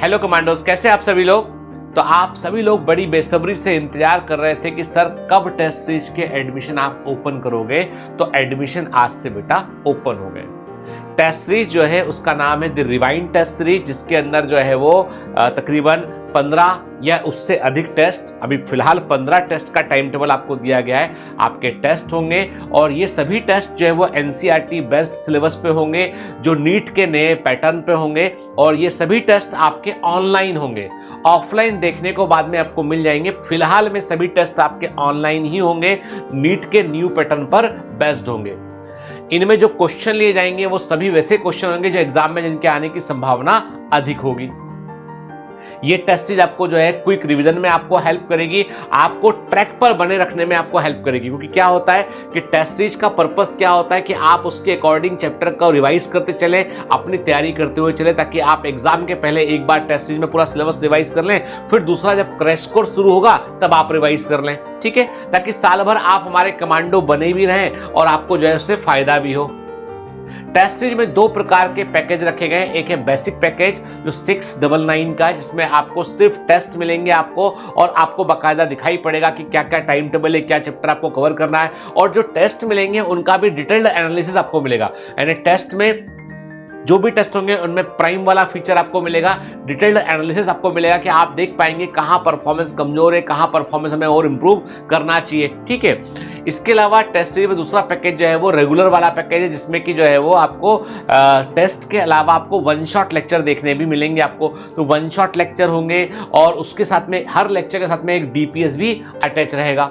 Hello commandos, कैसे आप सभी लोग। तो आप सभी लोग बड़ी बेसब्री से इंतजार कर रहे थे कि सर कब टेस्ट सीरीज के एडमिशन आप ओपन करोगे। तो एडमिशन आज से बेटा ओपन हो गए। टेस्ट सीरीज जो है उसका नाम है द रिवाइंड टेस्ट सीरीज, जिसके अंदर जो है वो तकरीबन 15 या उससे अधिक टेस्ट, अभी फिलहाल 15 टेस्ट का टाइम टेबल आपको दिया गया है। आपके टेस्ट होंगे और ये सभी टेस्ट जो है वो एनसीईआरटी बेस्ड सिलेबस पे होंगे, जो नीट के नए पैटर्न पे होंगे, और ये सभी टेस्ट आपके ऑनलाइन होंगे। ऑफलाइन देखने को बाद में आपको मिल जाएंगे। फिलहाल में सभी टेस्ट आपके ऑनलाइन ही होंगे, नीट के न्यू पैटर्न पर बेस्ड होंगे। इनमें जो क्वेश्चन लिए जाएंगे वो सभी वैसे क्वेश्चन होंगे जो एग्जाम में जिनके आने की संभावना अधिक होगी। ये टेस्ट सीरीज आपको जो है क्विक रिवीजन में आपको हेल्प करेगी, आपको ट्रैक पर बने रखने में आपको हेल्प करेगी। क्योंकि क्या होता है कि टेस्ट सीरीज का पर्पस क्या होता है कि आप उसके अकॉर्डिंग चैप्टर को रिवाइज करते चले, अपनी तैयारी करते हुए चले, ताकि आप एग्जाम के पहले एक बार टेस्ट सीरीज में पूरा सिलेबस रिवाइज कर लें, फिर दूसरा जब क्रैश कोर्स शुरू होगा तब आप रिवाइज कर लें। ठीक है, ताकि साल भर आप हमारे कमांडो बने भी रहें और आपको जो है उससे फायदा भी हो। टेस्ट सीरीज में 2 प्रकार के पैकेज रखे गए। एक है बेसिक पैकेज जो 699 का है, जिसमें आपको सिर्फ टेस्ट मिलेंगे आपको, और आपको बाकायदा दिखाई पड़ेगा कि क्या क्या टाइम टेबल है, क्या चैप्टर आपको कवर करना है, और जो टेस्ट मिलेंगे उनका भी डिटेल्ड एनालिसिस आपको मिलेगा। यानी टेस्ट में जो भी टेस्ट होंगे उनमें प्राइम वाला फीचर आपको मिलेगा, डिटेल्ड एनालिसिस आपको मिलेगा कि आप देख पाएंगे कहां परफॉर्मेंस कमजोर है, कहां परफॉर्मेंस हमें और इंप्रूव करना चाहिए। ठीक है, इसके अलावा टेस्ट सीरीज में दूसरा पैकेज जो है वो रेगुलर वाला पैकेज है, जिसमें कि जो है वो आपको टेस्ट के अलावा आपको 1 शॉट लेक्चर देखने भी मिलेंगे आपको। तो 1 शॉट लेक्चर होंगे और उसके साथ में हर लेक्चर के साथ में एक डीपीएस भी अटैच रहेगा।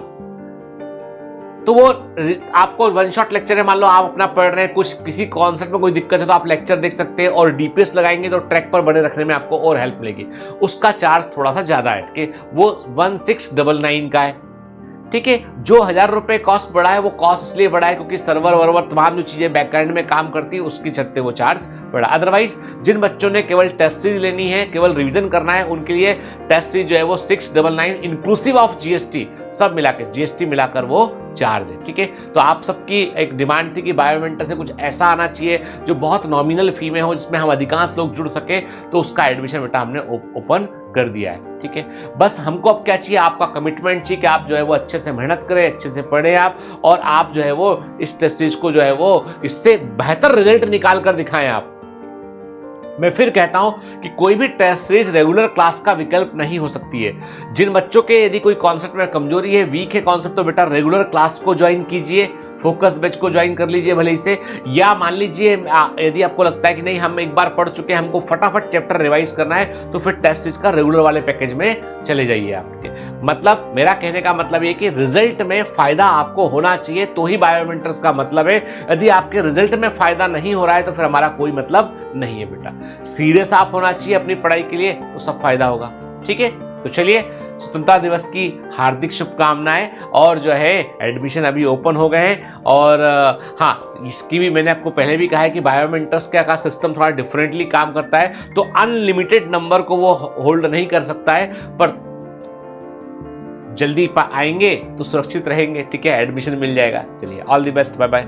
तो वो आपको 1 शॉट लेक्चर है, मान लो आप अपना पढ़ रहे हैं, कुछ किसी कॉन्सेप्ट में कोई दिक्कत है तो आप लेक्चर देख सकते हैं, और डीपीएस लगाएंगे तो ट्रैक पर बने रखने में आपको और हेल्प मिलेगी। उसका चार्ज थोड़ा सा ज्यादा है कि वो 1699 का है। ठीक है, जो 1000 रुपए कॉस्ट बढ़ा है वो कॉस्ट इसलिए बढ़ा है क्योंकि सर्वर वर्वर तमाम जो चीजें बैकएंड में काम करती है उसकी चलते वो चार्ज बढ़ा। अदरवाइज जिन बच्चों ने केवल टेस्ट सीरीज लेनी है, केवल रिवीजन करना है, उनके लिए टेस्ट सीरीज जो है वो 699 इंक्लूसिव ऑफ जीएसटी, सब मिलाकर जीएसटी मिलाकर वो चार्ज है। ठीक है, तो आप सबकी एक डिमांड थी कि बायोमेंटर से कुछ ऐसा आना चाहिए जो बहुत नॉमिनल फी में हो, जिसमें हम अधिकांश लोग जुड़ सके, तो उसका एडमिशन बेटा हमने ओपन कर दिया है। ठीक है, बस हमको अब क्या चाहिए, आपका कमिटमेंट चाहिए कि आप जो है वो अच्छे से मेहनत करें, अच्छे से पढ़ें आप, और आप जो है वो इस टेस्ट सीरीज को जो है वो इससे बेहतर रिजल्ट निकाल कर दिखाएं आप। मैं फिर कहता हूं कि कोई भी टेस्ट सीरीज रेगुलर क्लास का विकल्प नहीं हो सकती है। जिन बच्चों के यदि कोई कॉन्सेप्ट में कमजोरी है, वीक है कॉन्सेप्ट, तो बेटा रेगुलर क्लास को ज्वाइन कीजिए, फोकस बैच को ज्वाइन कर लीजिए भले से, या मान लीजिए यदि आपको लगता है कि नहीं हम एक बार पढ़ चुके हैं, हमको फटाफट चैप्टर रिवाइज करना है, तो फिर टेस्ट सीरीज का रेगुलर वाले पैकेज में चले जाइए आपके। मतलब मेरा कहने का मतलब ये कि रिजल्ट में फायदा आपको होना चाहिए, तो ही बायोमेंटर्स का मतलब है। यदि आपके रिजल्ट में फायदा नहीं हो रहा है तो फिर हमारा कोई मतलब नहीं है बेटा। सीरियस आप होना चाहिए अपनी पढ़ाई के लिए, तो सब फायदा होगा। ठीक है, तो चलिए स्वतंत्रता दिवस की हार्दिक शुभकामनाएं, और जो है एडमिशन अभी ओपन हो गए हैं। और हाँ, इसकी भी मैंने आपको पहले भी कहा है कि बायोमेंटर्स का सिस्टम थोड़ा डिफरेंटली काम करता है, तो अनलिमिटेड नंबर को वो होल्ड नहीं कर सकता है, पर जल्दी आएंगे तो सुरक्षित रहेंगे। ठीक है, एडमिशन मिल जाएगा। चलिए, all the best, bye bye.